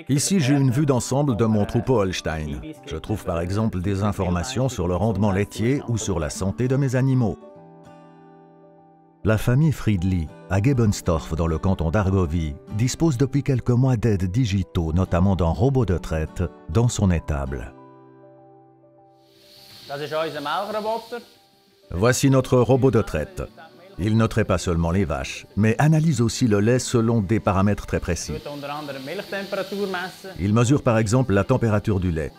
Ici, j'ai une vue d'ensemble de mon troupeau Holstein. Je trouve par exemple des informations sur le rendement laitier ou sur la santé de mes animaux. La famille Friedli, à Gebenstorf dans le canton d'Argovie, dispose depuis quelques mois d'aides digitaux, notamment d'un robot de traite, dans son étable. Voici notre robot de traite. Il ne traite pas seulement les vaches, mais analyse aussi le lait selon des paramètres très précis. Il mesure par exemple la température du lait.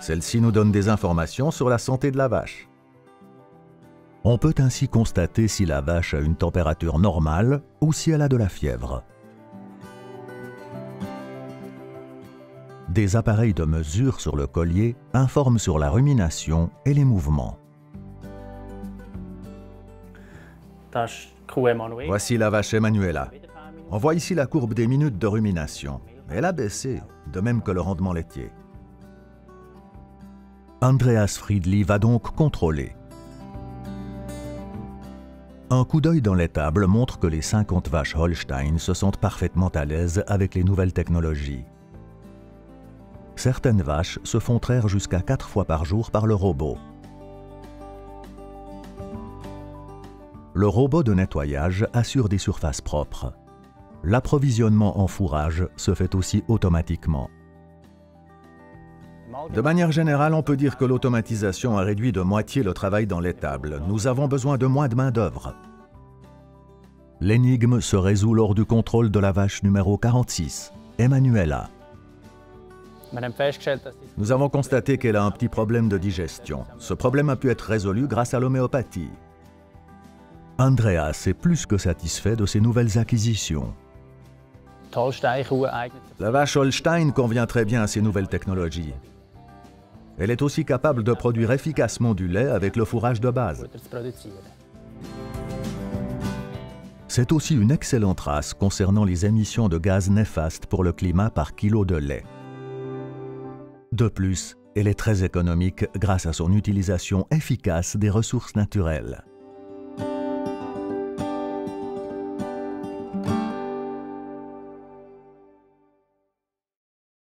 Celle-ci nous donne des informations sur la santé de la vache. On peut ainsi constater si la vache a une température normale ou si elle a de la fièvre. Des appareils de mesure sur le collier informent sur la rumination et les mouvements. Voici la vache Emanuela. On voit ici la courbe des minutes de rumination. Elle a baissé, de même que le rendement laitier. Andreas Friedli va donc contrôler. Un coup d'œil dans l'étable montre que les 50 vaches Holstein se sentent parfaitement à l'aise avec les nouvelles technologies. Certaines vaches se font traire jusqu'à 4 fois par jour par le robot. Le robot de nettoyage assure des surfaces propres. L'approvisionnement en fourrage se fait aussi automatiquement. De manière générale, on peut dire que l'automatisation a réduit de moitié le travail dans l'étable. Nous avons besoin de moins de main-d'œuvre. L'énigme se résout lors du contrôle de la vache numéro 46, Emanuela. Nous avons constaté qu'elle a un petit problème de digestion. Ce problème a pu être résolu grâce à l'homéopathie. Andreas est plus que satisfait de ces nouvelles acquisitions. La vache Holstein convient très bien à ces nouvelles technologies. Elle est aussi capable de produire efficacement du lait avec le fourrage de base. C'est aussi une excellente race concernant les émissions de gaz néfastes pour le climat par kilo de lait. De plus, elle est très économique grâce à son utilisation efficace des ressources naturelles.